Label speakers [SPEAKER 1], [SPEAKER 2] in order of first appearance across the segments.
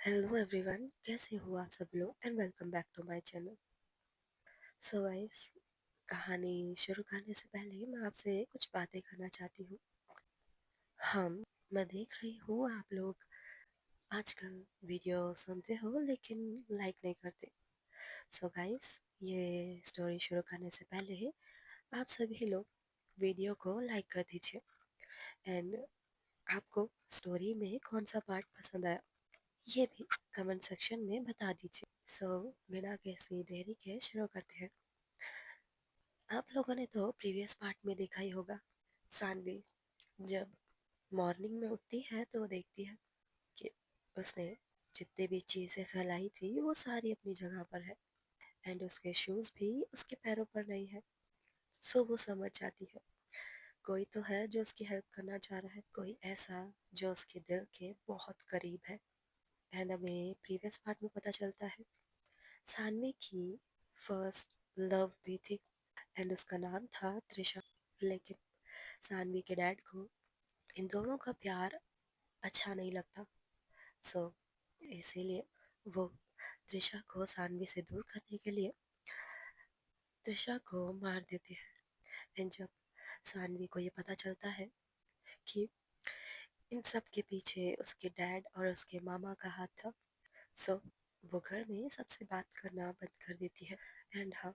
[SPEAKER 1] Hello everyone, कैसे हो आप सब लोग and welcome back to my channel. So guys, कहानी शुरू करने से पहले मैं आपसे कुछ बातें करना चाहती हूँ। हम मैं देख रही हूँ आप लोग आजकल वीडियो सुनते हो लेकिन लाइक नहीं करते। सो गाइस, ये स्टोरी शुरू करने से पहले आप सभी लोग वीडियो को लाइक कर दीजिए एंड आपको स्टोरी में कौन सा पार्ट पसंद आया ये भी कमेंट सेक्शन में बता दीजिए। सो बिना किसी देरी के शुरू करते हैं। आप लोगों ने तो प्रीवियस पार्ट में देखा ही होगा, सानवी जब मॉर्निंग में उठती है तो वो देखती है कि उसने जितने भी चीज़ें फैलाई थी वो सारी अपनी जगह पर है एंड उसके शूज़ भी उसके पैरों पर नहीं है। सो वो समझ जाती है कोई तो है जो उसकी हेल्प करना चाह रहा है, कोई ऐसा जो उसके दिल के बहुत करीब है। एंड हमें प्रीवियस पार्ट में पता चलता है सानवी की फर्स्ट लव भी थी एंड उसका नाम था त्रिशा। लेकिन सानवी के डैड को इन दोनों का प्यार अच्छा नहीं लगता। सो इसीलिए वो त्रिशा को सानवी से दूर करने के लिए त्रिशा को मार देते हैं। एंड जब सानवी को ये पता चलता है कि इन सब के पीछे उसके डैड और उसके मामा का हाथ था, सो वो घर में सबसे बात करना बंद कर देती है। एंड हाँ,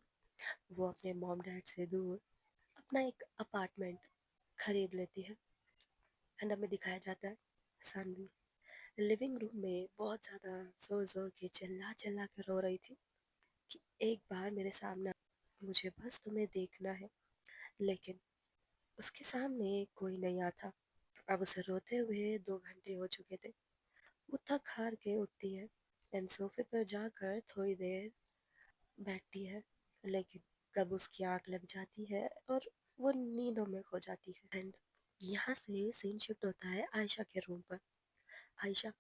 [SPEAKER 1] वो अपने मॉम डैड से दूर अपना एक अपार्टमेंट खरीद लेती है। एंड हमें दिखाया जाता है सानवी लिविंग रूम में बहुत ज़्यादा ज़ोर ज़ोर के चिल्ला चिल्ला कर रो रही थी कि एक बार मेरे सामने आ, मुझे बस तुम्हें देखना है। लेकिन उसके सामने कोई नहीं आता। अब उसे रोते हुए 2 घंटे हो चुके थे। वो थक हार के उठती है एंड सोफे पर जाकर थोड़ी देर बैठती है। लेकिन कब उसकी आँख लग जाती है और वो नींदों में खो जाती है। एंड यहाँ से सीन शिफ्ट होता है आयशा के रूम पर। आयशा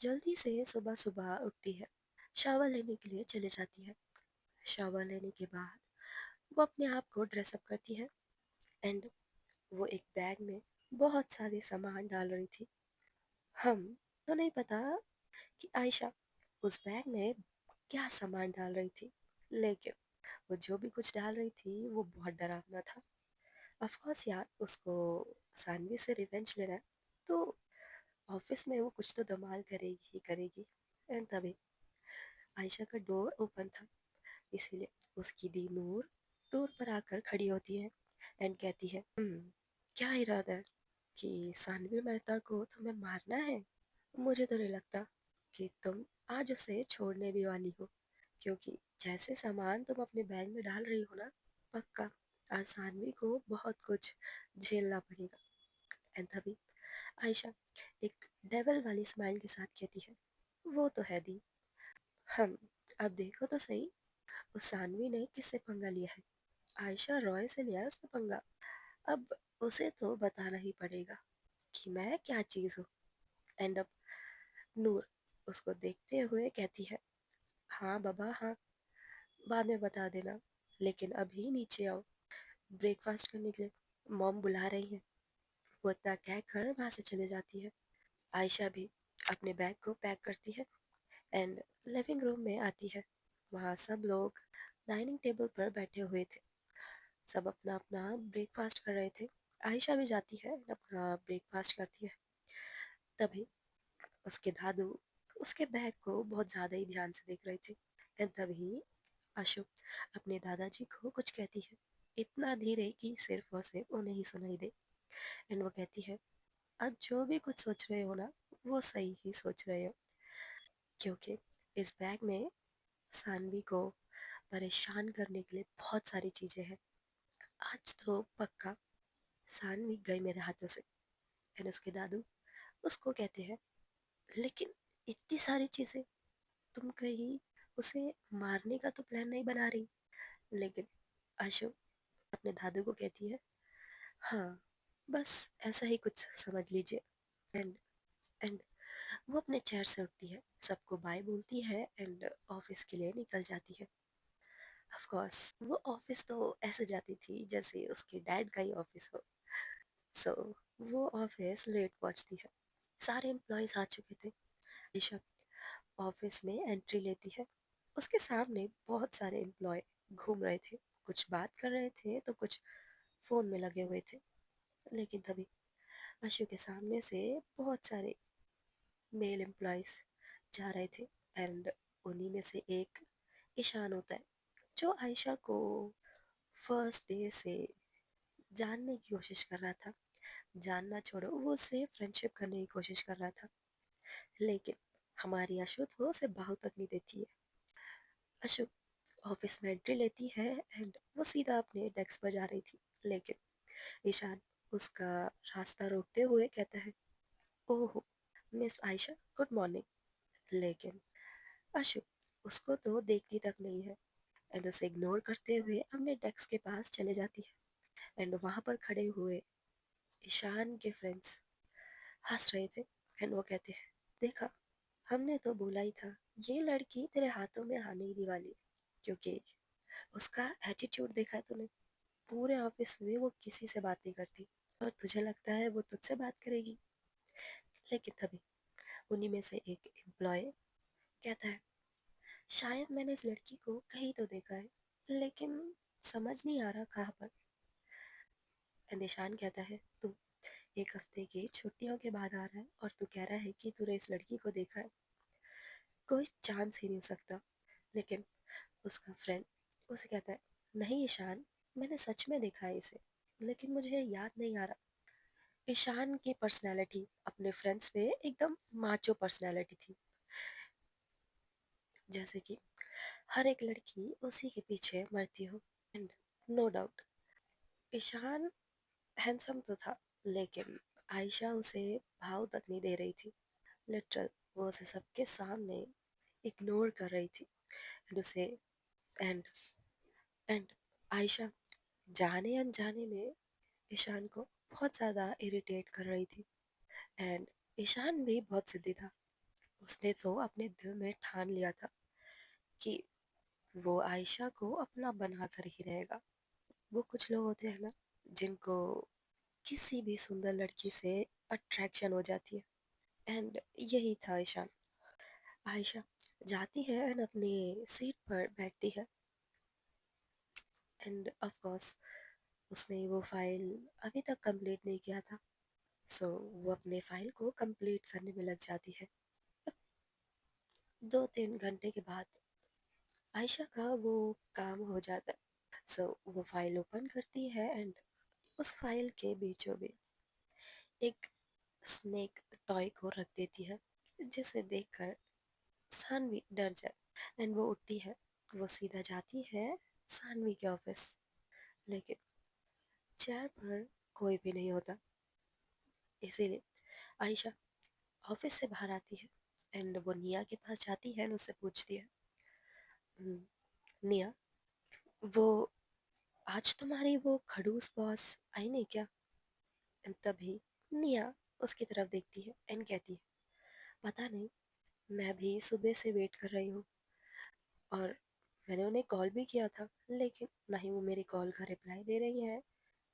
[SPEAKER 1] जल्दी से सुबह सुबह उठती है, शावर लेने के लिए चले जाती है। शावर लेने के बाद वो अपने आप को ड्रेसअप करती है एंड वो एक बैग में बहुत सारे सामान डाल रही थी। हम तो नहीं पता कि आयशा उस बैग में क्या सामान डाल रही थी, लेकिन वो जो भी कुछ डाल रही थी वो बहुत डरावना था। ऑफ कोर्स यार, उसको सानवी से रिवेंज लेना है तो ऑफिस में वो कुछ तो धमाल करेगी ही करेगी। एंड तभी आयशा का डोर ओपन था, इसीलिए उसकी दी नूर डोर पर आकर खड़ी होती है एंड कहती है, क्या इरादा है कि सानवी मेहता को तुम्हें मारना है? मुझे तो नहीं लगता कि तुम आज उसे छोड़ने भी वाली हो, क्योंकि जैसे सामान तुम अपने बैग में डाल रही हो ना, पक्का आज सानवी को बहुत कुछ झेलना पड़ेगा। एंड तभी आयशा एक डेविल वाली स्माइल के साथ कहती है, वो तो है दी। हम अब देखो तो सही, उस सानवी ने किससे पंगा लिया है? आयशा रॉय से लिया है उसने पंगा। अब उसे तो बताना ही पड़ेगा कि मैं क्या चीज़ हूँ। एंड अब नूर उसको देखते हुए कहती है, हाँ बाबा हाँ, बाद में बता देना, लेकिन अभी नीचे आओ ब्रेकफास्ट करने के लिए, मॉम बुला रही है। वो इतना कहकर वहाँ से चले जाती है। आयशा भी अपने बैग को पैक करती है एंड लिविंग रूम में आती है। वहाँ सब लोग डाइनिंग टेबल पर बैठे हुए थे, सब अपना अपना ब्रेकफास्ट कर रहे थे। आयशा भी जाती है अपना ब्रेकफास्ट करती है। तभी उसके दादू उसके बैग को बहुत ज़्यादा ही ध्यान से देख रहे थे एंड तभी अशोक अपने दादाजी को कुछ कहती है, इतना धीरे कि सिर्फ और सिर्फ उन्हें ही सुनाई दे। एंड वो कहती है, आज जो भी कुछ सोच रहे हो ना, वो सही ही सोच रहे हो, क्योंकि इस बैग में सानवी को परेशान करने के लिए बहुत सारी चीज़ें हैं। आज तो पक्का सानवी गई मेरे हाथों से। एंड उसके दादू उसको कहते हैं, लेकिन इतनी सारी चीज़ें, तुम कहीं उसे मारने का तो प्लान नहीं बना रही? लेकिन आशु अपने दादू को कहती है, हाँ बस ऐसा ही कुछ समझ लीजिए। एंड एंड वो अपने चेयर से उठती है, सबको बाय बोलती है एंड ऑफिस के लिए निकल जाती है। ऑफ कोर्स वो ऑफिस तो ऐसे जाती थी जैसे उसके डैड का ही ऑफिस हो। सो वो ऑफिस लेट पहुंचती है। सारे एम्प्लॉयज आ चुके थे। ऋषभ ऑफिस में एंट्री लेती है। उसके सामने बहुत सारे एम्प्लॉय घूम रहे थे, कुछ बात कर रहे थे तो कुछ फोन में लगे हुए थे। लेकिन तभी अशु के सामने से बहुत सारे मेल एम्प्लॉयज जा रहे थे, एंड उन्हीं में से एक ईशान होता है, जो आयशा को फर्स्ट डे से जानने की कोशिश कर रहा था। जानना छोड़ो, वो उससे फ्रेंडशिप करने की कोशिश कर रहा था। लेकिन हमारी अशु तो उसे भाव तक नहीं देती है। अशु ऑफिस में एंट्री लेती है एंड वो सीधा अपने डेस्क पर जा रही थी। लेकिन ईशान उसका रास्ता रोकते हुए कहता है, ओह मिस आयशा, गुड मॉर्निंग। लेकिन अशु उसको तो देखती तक नहीं है, एंड उसे इग्नोर करते हुए अपने डेस्क के पास चले जाती है। एंड वहां पर खड़े हुए ईशान के फ्रेंड्स हंस रहे थे, एंड वो कहते हैं, देखा, हमने तो बोला ही था, ये लड़की तेरे हाथों में आने ही नहीं वाली, क्योंकि उसका एटीट्यूड देखा है तूने। पूरे ऑफिस में वो किसी से बात नहीं करती, और तुझे लगता है वो तुझसे बात करेगी। लेकिन तभी उन्हीं में से एक एम्प्लॉय कहता है, शायद मैंने इस लड़की को कहीं तो देखा है, लेकिन समझ नहीं आ रहा कहाँ पर। निशान कहता है, तू 1 हफ्ते की छुट्टियों के बाद आ रहा है और तू कह रहा है कि तूने इस लड़की को देखा है, कोई चांस ही नहीं हो सकता। लेकिन उसका फ्रेंड उसे कहता है, नहीं ईशान, मैंने सच में देखा है इसे, लेकिन मुझे याद नहीं आ रहा। ईशान की पर्सनैलिटी अपने फ्रेंड्स में एकदम माचो पर्सनैलिटी थी, जैसे कि हर एक लड़की उसी के पीछे मरती हो। And no doubt Ishaan handsome तो था, लेकिन आयशा उसे भाव तक नहीं दे रही थी। लिटरल वो उसे सबके सामने इग्नोर कर रही थी, एंड उसे एंड एंड आयशा जाने अनजाने में ईशान को बहुत ज़्यादा इरिटेट कर रही थी। एंड ईशान भी बहुत जिद्दी था। उसने तो अपने दिल में ठान लिया था कि वो आयशा को अपना बना कर ही रहेगा। वो कुछ लोग होते हैं ना, जिनको किसी भी सुंदर लड़की से अट्रैक्शन हो जाती है, एंड यही था ईशान। आयशा जाती है एंड अपनी सीट पर बैठती है, एंड ऑफ कोर्स उसने वो फाइल अभी तक कंप्लीट नहीं किया था। सो वो अपने फाइल को कंप्लीट करने में लग जाती है। 2-3 घंटे के बाद आयशा का वो काम हो जाता है। सो वो फाइल ओपन करती है, एंड उस फाइल के बीचों बीच एक स्नेक टॉय को रख देती है, जिसे देखकर सानवी डर जाए। एंड वो उठती है, वो सीधा जाती है सानवी के ऑफिस। लेकिन चेयर पर कोई भी नहीं होता, इसीलिए आयशा ऑफिस से बाहर आती है, एंड वो निया के पास जाती है एंड उससे पूछती है, "हम्म, निया, वो आज तुम्हारी वो खड़ूस बॉस आई नहीं क्या?" एंड तभी निया उसकी तरफ देखती है एंड कहती है, पता नहीं, मैं भी सुबह से वेट कर रही हूँ, और मैंने उन्हें कॉल भी किया था, लेकिन ना ही वो मेरी कॉल का रिप्लाई दे रही है,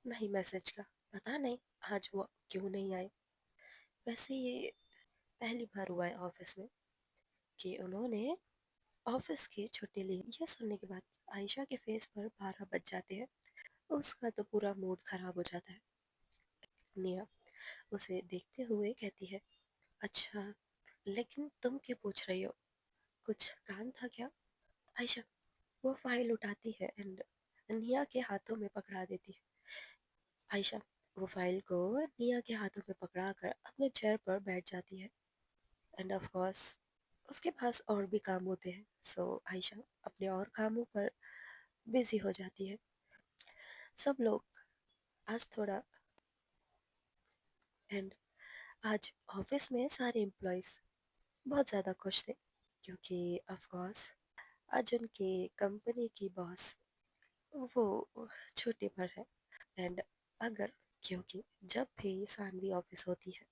[SPEAKER 1] ना ही मैसेज का। पता नहीं आज वो क्यों नहीं आए। वैसे ये पहली बार हुआ है ऑफिस में कि उन्होंने ऑफिस की छुट्टी ली। यह सुनने के बाद आयशा के फेस पर 12 बज जाते हैं। उसका तो पूरा मूड खराब हो जाता है। निया उसे देखते हुए कहती है, अच्छा, लेकिन तुम क्यों पूछ रही हो, कुछ काम था क्या? आयशा वो फाइल उठाती है एंड निया के हाथों में पकड़ा देती है। आयशा वो फाइल को निया के हाथों में पकड़ा कर अपने चेयर पर बैठ जाती है, एंड ऑफ कोर्स उसके पास और भी काम होते हैं। सो आयशा अपने और कामों पर बिजी हो जाती है। सब लोग आज थोड़ा एंड आज ऑफिस में सारे एम्प्लॉयज़ बहुत ज़्यादा खुश थे, क्योंकि ऑफ कोर्स आज उनकी कंपनी की बॉस वो छुट्टी पर है। एंड अगर क्योंकि जब भी सानवी ऑफिस होती है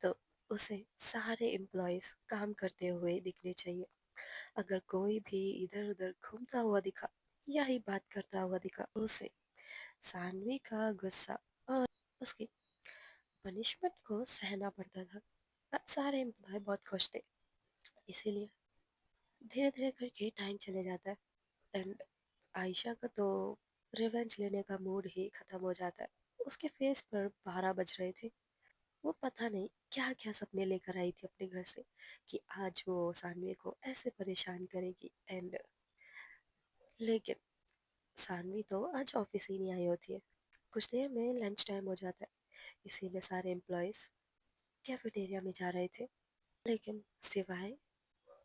[SPEAKER 1] तो उसे सारे एम्प्लॉयज़ काम करते हुए दिखने चाहिए। अगर कोई भी इधर उधर घूमता हुआ दिखा या ही बात करता हुआ दिखा, उसे सानवी का गुस्सा और उसकी पनिशमेंट को सहना पड़ता था। आज सारे एम्प्लॉय बहुत खुश थे, इसीलिए धीरे धीरे करके टाइम चले जाता है एंड आयशा का तो रिवेंज लेने का मूड ही खत्म हो जाता है। उसके फेस पर 12 बज रहे थे। वो पता नहीं क्या क्या सपने लेकर आई थी अपने घर से कि आज वो सानवी को ऐसे परेशान करेगी एंड लेकिन सानवी तो आज ऑफिस ही नहीं आई होती है। कुछ देर में लंच टाइम हो जाता है, इसीलिए सारे एम्प्लॉयज कैफेटेरिया में जा रहे थे, लेकिन सिवाय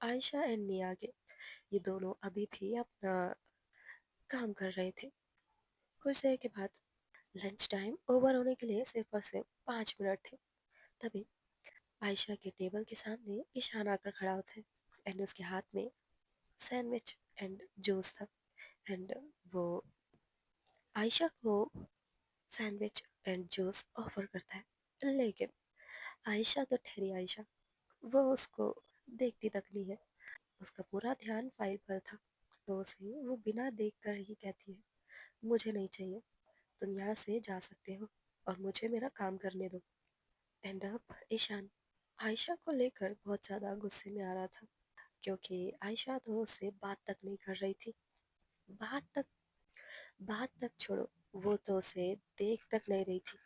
[SPEAKER 1] आयशा एंड निया के ये दोनों अभी भी अपना काम कर रहे थे। कुछ देर के बाद लंच टाइम ओवर होने के लिए सिर्फ और सिर्फ 5 मिनट थे। तभी आयशा के टेबल के सामने ईशान आकर खड़ा होता है एंड उसके हाथ में सैंडविच एंड जूस था एंड वो आयशा को सैंडविच एंड जूस ऑफर करता है, लेकिन आयशा तो ठहरी आयशा, वो उसको देखती तक नहीं है। उसका पूरा ध्यान फाइल पर था, तो उसे वो बिना देख कर ही कहती है, मुझे नहीं चाहिए, तुम यहाँ से जा सकते हो और मुझे मेरा काम करने दो। एंड अब ईशान आयशा को लेकर बहुत ज़्यादा गुस्से में आ रहा था, क्योंकि आयशा तो उससे बात तक नहीं कर रही थी। बात तक बात तक छोड़ो, वो तो उसे देख तक नहीं रही थी।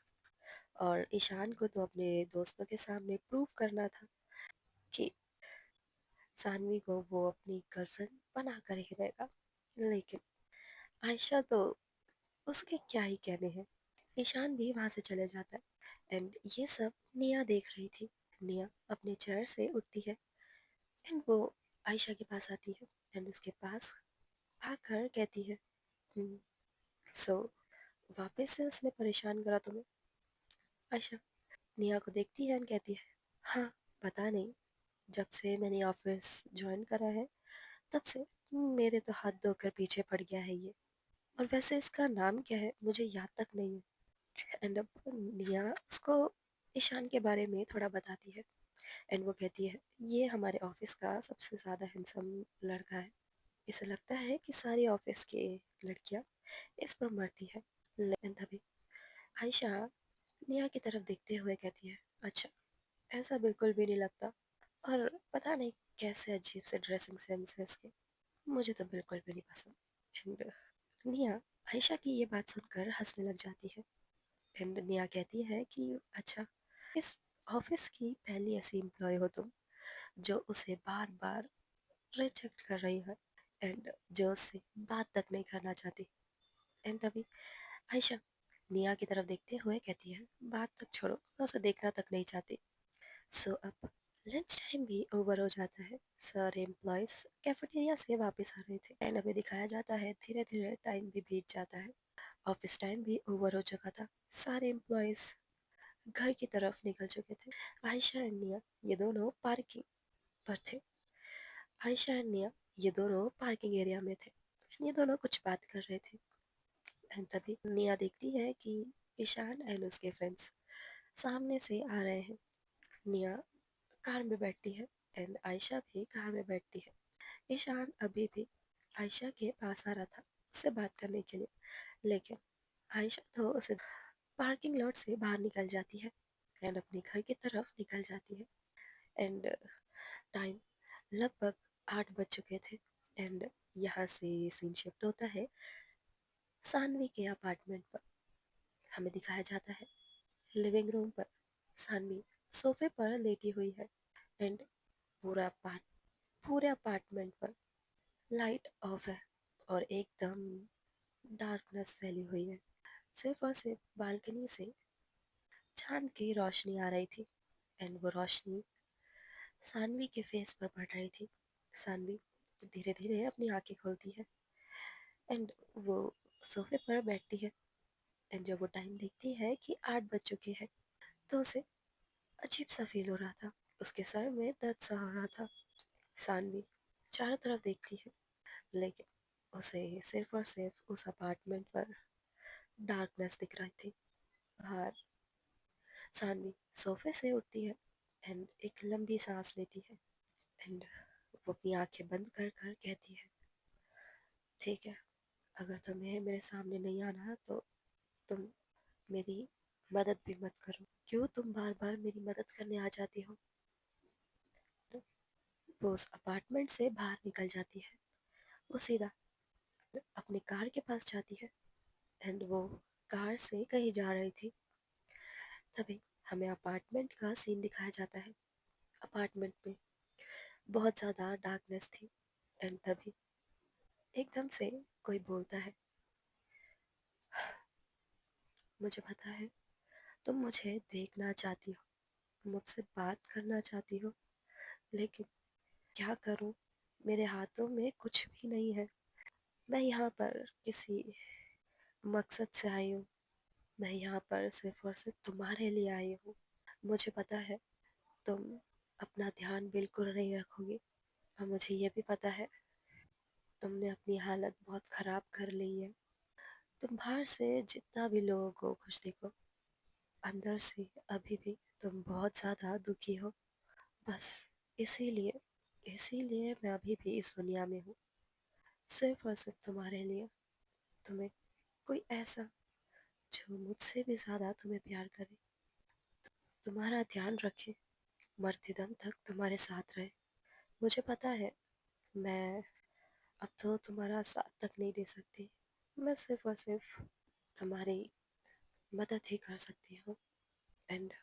[SPEAKER 1] और ईशान को तो अपने दोस्तों के सामने प्रूव करना था कि सानवी को वो अपनी गर्लफ्रेंड बना कर ही रहेगा। लेकिन आयशा तो उसके क्या ही कहने हैं। ईशान भी वहां से चले जाता है एंड ये सब निया देख रही थी। निया अपने चेयर से उठती है एंड वो आयशा के पास आती है एंड उसके पास आकर कहती है, सो वापस से उसने परेशान करा तुम्हें आयशा? निया को देखती है एंड कहती है, हाँ, पता नहीं, जब से मैंने ऑफिस ज्वाइन करा है तब से मेरे तो हाथ धोकर पीछे पड़ गया है ये। और वैसे इसका नाम क्या है मुझे याद तक नहीं है। एंड अब निया उसको ईशान के बारे में थोड़ा बताती है एंड वो कहती है, ये हमारे ऑफिस का सबसे ज़्यादा हैंडसम लड़का है। इसे लगता है कि सारी ऑफिस की लड़कियां इस पर मरती है। लेकिन तभी आयशा निया की तरफ देखते हुए कहती है, अच्छा, ऐसा बिल्कुल भी नहीं लगता। और पता नहीं कैसे अजीब से ड्रेसिंग सेंस है इसके, मुझे तो बिल्कुल भी नहीं पसंद। एंड निया आयशा की ये बात सुनकर हंसने लग जाती है एंड निया कहती है कि अच्छा, इस ऑफिस की पहली ऐसी एम्प्लॉय हो तुम जो उसे बार बार रिजेक्ट कर रही है एंड जो उससे बात तक नहीं करना चाहती। एंड तभी आयशा निया की तरफ देखते हुए कहती है, बात तक छोड़ो, मैं उसे देखना तक नहीं चाहती। सो अब लंच टाइम भी ओवर हो जाता है। सारे एम्प्लॉयज कैफेटेरिया से वापस आ रहे थे एंड हमें दिखाया जाता है धीरे धीरे टाइम भी बीत जाता है। ऑफिस टाइम भी ओवर हो चुका था। सारे एम्प्लॉयज घर की तरफ निकल चुके थे। आयशा एंड निया ये दोनों पार्किंग पर थे। आयशा एंड निया ये दोनों पार्किंग एरिया में थे। ये दोनों कुछ बात कर रहे थे एंड तभी निया देखती है कि ईशान एंड उसके फ्रेंड्स सामने से आ रहे हैं। निया कार में बैठती है एंड आयशा भी कार में बैठती है। ईशान अभी भी आयशा के पास आ रहा था उससे बात करने के लिए, लेकिन आयशा तो उसे पार्किंग लॉट से बाहर निकल जाती है एंड अपने घर की तरफ निकल जाती है। एंड टाइम लगभग 8 बज चुके थे एंड यहाँ से सीन शिफ्ट होता है सानवी के अपार्टमेंट पर। हमें दिखाया जाता है लिविंग रूम पर सानवी सोफे पर लेटी हुई है एंड पूरे अपार्टमेंट पर लाइट ऑफ है और एकदम डार्कनेस फैली हुई है। सिर्फ और सिर्फ बालकनी से चांद की रोशनी आ रही थी एंड वो रोशनी सानवी के फेस पर पड़ रही थी। सानवी धीरे धीरे अपनी आंखें खोलती है एंड वो सोफे पर बैठती है एंड जब वो टाइम देखती है कि 8 बज चुके हैं तो उसे अजीब सा फील हो रहा था। उसके सर में दर्द सा हो रहा था। सानवी चारों तरफ देखती है, लेकिन उसे सिर्फ और सिर्फ उस अपार्टमेंट पर डार्कनेस दिख रही थी। बाहर सानवी सोफे से उठती है एंड एक लंबी सांस लेती है एंड वो अपनी आंखें बंद कर कर कहती है, ठीक है, अगर तुम्हें मेरे सामने नहीं आना तो तुम मेरी मदद भी मत करो। क्यों तुम बार बार मेरी मदद करने आ जाती हो? वो उस अपार्टमेंट से बाहर निकल जाती है। वो सीधा अपनी कार के पास जाती है एंड वो कार से कहीं जा रही थी। तभी हमें अपार्टमेंट का सीन दिखाया जाता है। अपार्टमेंट में बहुत ज़्यादा डार्कनेस थी एंड तभी एकदम से कोई बोलता है, मुझे पता है तुम मुझे देखना चाहती हो, मुझसे बात करना चाहती हो, लेकिन क्या करूं, मेरे हाथों में कुछ भी नहीं है। मैं यहाँ पर किसी मकसद से आई हूँ। मैं यहाँ पर सिर्फ और सिर्फ तुम्हारे लिए आई हूँ। मुझे पता है तुम अपना ध्यान बिल्कुल नहीं रखोगी और मुझे ये भी पता है तुमने अपनी हालत बहुत ख़राब कर ली है। तुम बाहर से जितना भी लोगों को खुश देखो, अंदर से अभी भी तुम बहुत ज़्यादा दुखी हो। बस इसीलिए इसीलिए मैं अभी भी इस दुनिया में हूँ, सिर्फ और सिर्फ तुम्हारे लिए। तुम्हें कोई ऐसा जो मुझसे भी ज़्यादा तुम्हें प्यार करे, तुम्हारा ध्यान रखे, मरते दम तक तुम्हारे साथ रहे। मुझे पता है मैं अब तो तुम्हारा साथ तक नहीं दे सकती। मैं सिर्फ और सिर्फ तुम्हारी मदद ही कर सकती हूँ। एंड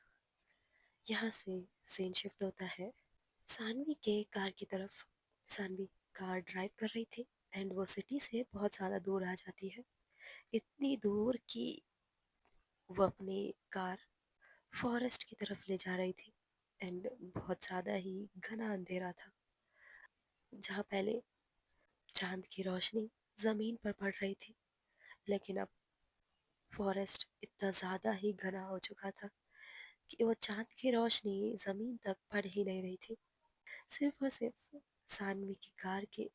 [SPEAKER 1] यहाँ से सीन शिफ्ट होता है सानवी के कार की तरफ। सानवी कार ड्राइव कर रही थी एंड वो सिटी से बहुत ज़्यादा दूर आ जाती है। इतनी दूर कि वो अपनी कार फॉरेस्ट की तरफ ले जा रही थी एंड बहुत ज़्यादा ही घना अंधेरा था। जहाँ पहले चांद की रोशनी ज़मीन पर पड़ रही थी, लेकिन अब फॉरेस्ट इतना ज़्यादा ही घना हो चुका था कि वो चांद की रोशनी ज़मीन तक पड़ ही नहीं रही थी। सिर्फ और सिर्फ सानवी की कार की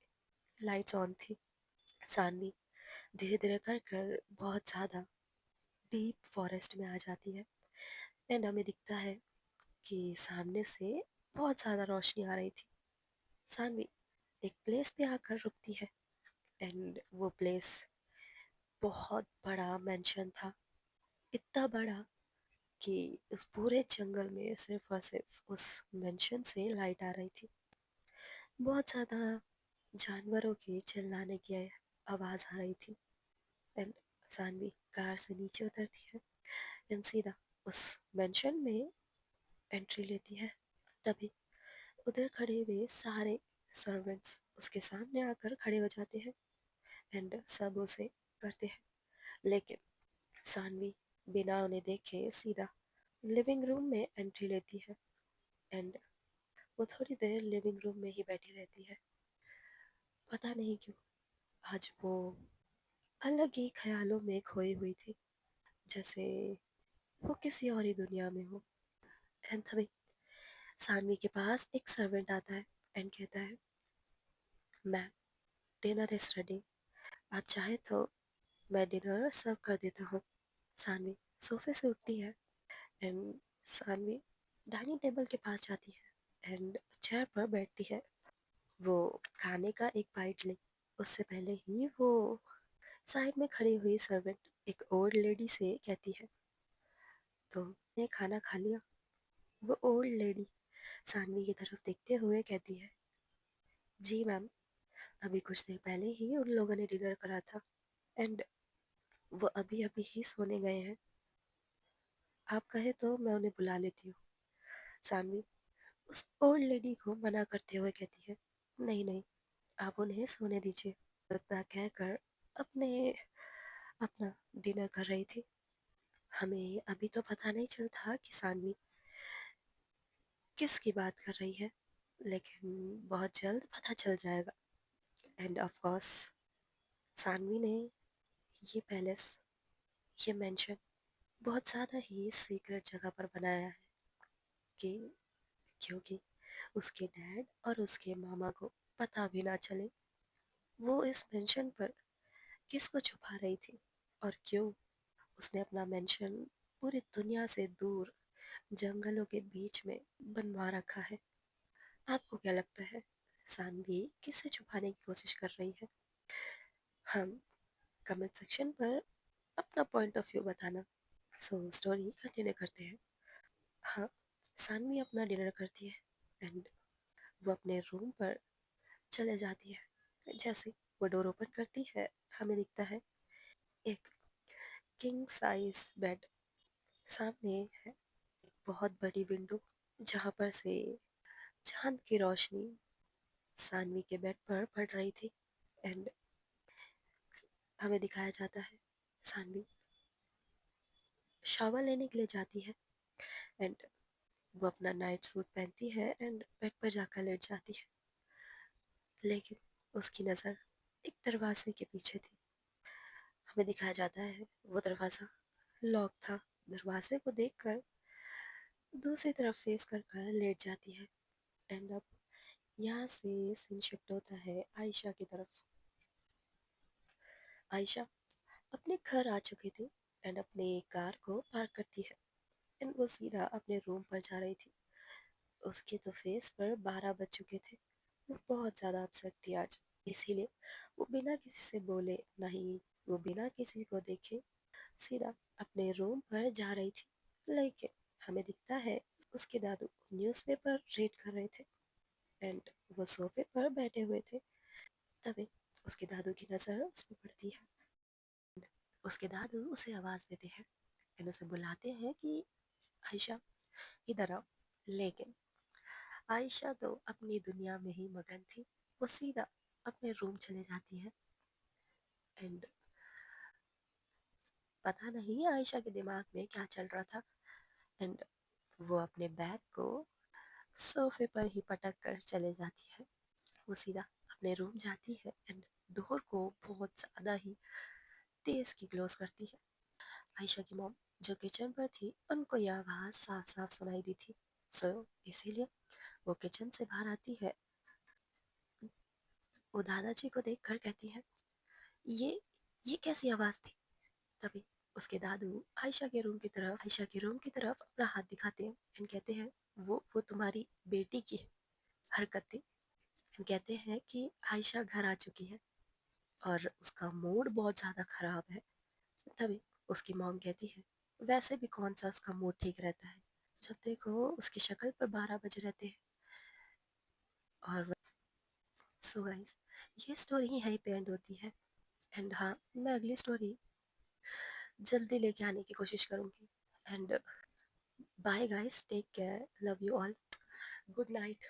[SPEAKER 1] लाइट्स ऑन थी। सानवी धीरे धीरे कर कर बहुत ज़्यादा डीप फॉरेस्ट में आ जाती है एंड हमें दिखता है कि सामने से बहुत ज़्यादा रोशनी आ रही थी। सानवी एक प्लेस पे आकर रुकती है एंड वो प्लेस बहुत बड़ा मेंशन था। इतना बड़ा कि उस पूरे जंगल में सिर्फ और सिर्फ उस मेंशन से लाइट आ रही थी। बहुत ज़्यादा जानवरों के चिल्लाने की आवाज़ आ रही थी एंड सानवी कार से नीचे उतरती है एंड सीधा उस मेंशन में एंट्री लेती है। तभी उधर खड़े हुए सारे सर्वेंट्स उसके सामने आकर खड़े हो जाते हैं एंड सब उसे करते हैं, लेकिन सानवी बिना उन्हें देखे सीधा लिविंग रूम में एंट्री लेती है एंड वो थोड़ी देर लिविंग रूम में ही बैठी रहती है। पता नहीं क्यों आज वो अलग ही ख्यालों में खोई हुई थी, जैसे वो किसी और ही दुनिया में हो। एंड तभी सानवी के पास एक सर्वेंट आता है एंड कहता है, मैम डिनर इज रेडी, आप चाहे तो मैं डिनर सर्व कर देता हूँ। सानवी सोफे से उठती है एंड सानवी डाइनिंग टेबल के पास जाती है एंड चेयर पर बैठती है। वो खाने का एक बाइट ले उससे पहले ही वो साइड में खड़ी हुई सर्वेंट एक ओल्ड लेडी से कहती है, तो ने खाना खा लिया। वो ओल्ड लेडी सानवी की तरफ देखते हुए कहती है, जी मैम, अभी कुछ देर पहले ही उन लोगों ने डिनर करा था एंड वो अभी अभी ही सोने गए हैं। आप कहे तो मैं उन्हें बुला लेती हूँ। सानवी उस ओल्ड लेडी को मना करते हुए कहती है, नहीं नहीं, आप उन्हें सोने दीजिए। इतना कहकर अपने अपना डिनर कर रही थी। हमें अभी तो पता नहीं चलता कि सानवी किसकी बात कर रही है, लेकिन बहुत जल्द पता चल जाएगा। एंड ऑफ कोर्स सानवी ने ये पैलेस, ये मेंशन बहुत ज़्यादा ही सीक्रेट जगह पर बनाया है कि क्योंकि उसके डैड और उसके मामा को पता भी ना चले वो इस मेंशन पर किसको छुपा रही थी और क्यों उसने अपना मेंशन पूरी दुनिया से दूर जंगलों के बीच में बनवा रखा है। आपको क्या लगता है सानवी किसे छुपाने की कोशिश कर रही है? हम कमेंट सेक्शन पर अपना पॉइंट ऑफ व्यू बताना। सो स्टोरी कंटिन्यू करते हैं। हाँ, सानवी अपना डिनर करती है एंड वो अपने रूम पर चले जाती है। जैसे वो डोर ओपन करती है, हमें दिखता है एक किंग साइज बेड। सामने है बहुत बड़ी विंडो, जहाँ पर से चांद की रोशनी सानवी के बेड पर पड़ रही थी। एंड हमें दिखाया जाता है सानवी शावर लेने के लिए जाती है। एंड वो अपना नाइट सूट पहनती है एंड बेड पर जाकर लेट जाती है। लेकिन उसकी नज़र एक दरवाजे के पीछे थी। हमें दिखाया जाता है वो दरवाज़ा लॉक था। दरवाजे को देखकर दूसरी तरफ फेस कर कर लेट जाती है। एंड अब यहाँ से सीन शिफ्ट होता है आयशा की तरफ। आयशा अपने घर आ चुकी थी एंड अपनी कार को पार्क करती है। एंड वो सीधा अपने रूम पर जा रही थी। उसके तो फेस पर 12 बज चुके थे। वो बहुत ज़्यादा अपसेट थी आज। इसीलिए वो बिना किसी से बोले, नहीं वो बिना किसी को देखे सीधा अपने रूम पर जा रही थी। लेकिन हमें दिखता है उसके दादू न्यूज़पेपर रीड कर रहे थे एंड वो सोफे पर बैठे हुए थे। तभी उसके दादू की नज़र उस पर पड़ती है। उसके दादू उसे आवाज़ देते हैं एंड उसे बुलाते हैं कि आयशा इधर आओ। लेकिन आयशा तो अपनी दुनिया में ही मगन थी। वो सीधा अपने रूम चले जाती है। एंड पता नहीं आयशा के दिमाग में क्या चल रहा था। एंड वो अपने बैग को सोफे पर ही पटक कर चले जाती है। वो सीधा अपने रूम जाती है एंड डोर को बहुत ज़्यादा ही तेज़ की क्लोज करती है। आयशा की मॉम जो किचन पर थी, उनको यह आवाज़ साफ साफ सुनाई दी थी। सो इसीलिए वो किचन से बाहर आती है। वो दादाजी को देख कर कहती है, ये ये कैसी आवाज़ थी। तभी उसके दादू आयशा के रूम की तरफ अपना हाथ दिखाते हैं एंड कहते हैं, वो तुम्हारी बेटी की हरकत थी। एंड कहते हैं कि आयशा घर आ चुकी है और उसका मूड बहुत ज़्यादा ख़राब है। तभी उसकी मॉम कहती है, वैसे भी कौन सा उसका मूड ठीक रहता है, जब देखो उसकी शक्ल पर 12 बजे रहते हैं। और सो गाइस, ये स्टोरी यहीं पे एंड होती है। एंड हाँ, मैं अगली स्टोरी जल्दी लेके आने की कोशिश करूँगी। And bye guys, take care, love you all, good night.